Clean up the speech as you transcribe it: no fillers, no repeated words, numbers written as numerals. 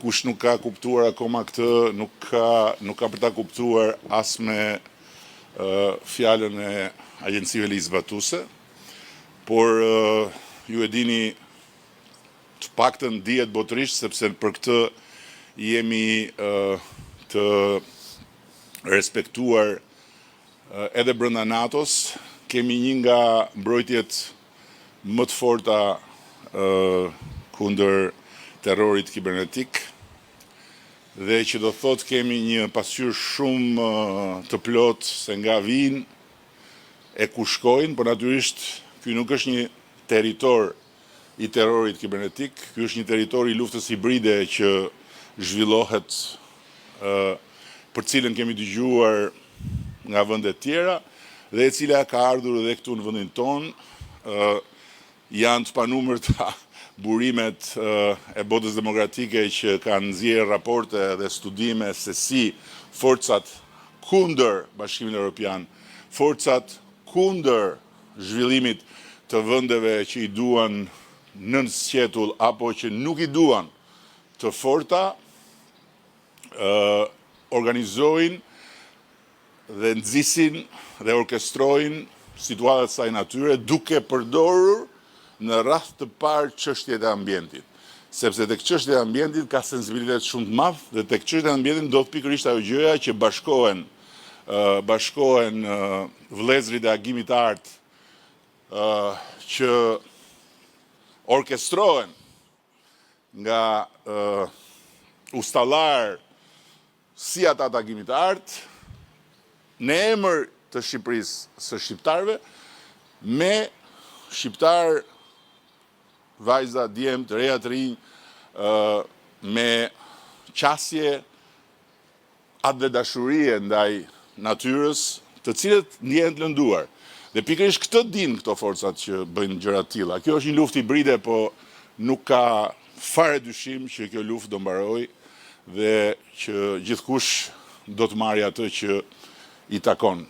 Kush nuk ka kuptuar akoma këtë, nuk ka për ta kuptuar as me fjalën e agjencive ligjzbatuese, por ju e dini të paktën dihet botërisht, sepse për këtë jemi të respektuar edhe brenda NATO-s, kemi një nga mbrojtjet më të forta kundër terrorit kibernetik, dhe që do thot kemi një pasqyrë shumë të plot se nga vijnë e ku shkojnë, por natyrisht ky nuk është një territor i terrorit kibernetik, ky është një territor i luftës hibride që zhvillohet, për cilën kemi dëgjuar nga vende të tjera dhe e cila ka ardhur edhe këtu në vendin tonë. Janë të panumërta burimet e botës demokratike që kanë nxjerrë raporte dhe studime se si forcat kundër Bashkimit Evropian, forcat kundër zhvillimit të vendeve që i duan nën sqetull apo që nuk i duan të forta, organizojnë dhe nxisin dhe orkestrojnë situata të kësaj natyre duke përdorur në radh të parë çështjet e ambientit, sepse tek çështjet e ambientit ka sensibilitet shumë të madh dhe tek çështjet e ambientit ndodh pikërisht ajo gjëja që bashkohen vëllezërit e agimit të artë që orkestrohen nga ustallar si ata të agimit të artë, në emër të Shqipërisë së shqiptarëve, me shqiptar, vajza, djemt, reja të rinj, me qasje atë dhe dashurie ndaj natyrës, të cilët ndjehen të lënduar. Dhe pikërisht këtë dinë këto forcat që bëjnë gjëra të tilla. Kjo është një luftë hibride, po nuk ka fare dyshim që kjo luftë do mbarojë dhe që gjithkush do të marrë atë që i takon.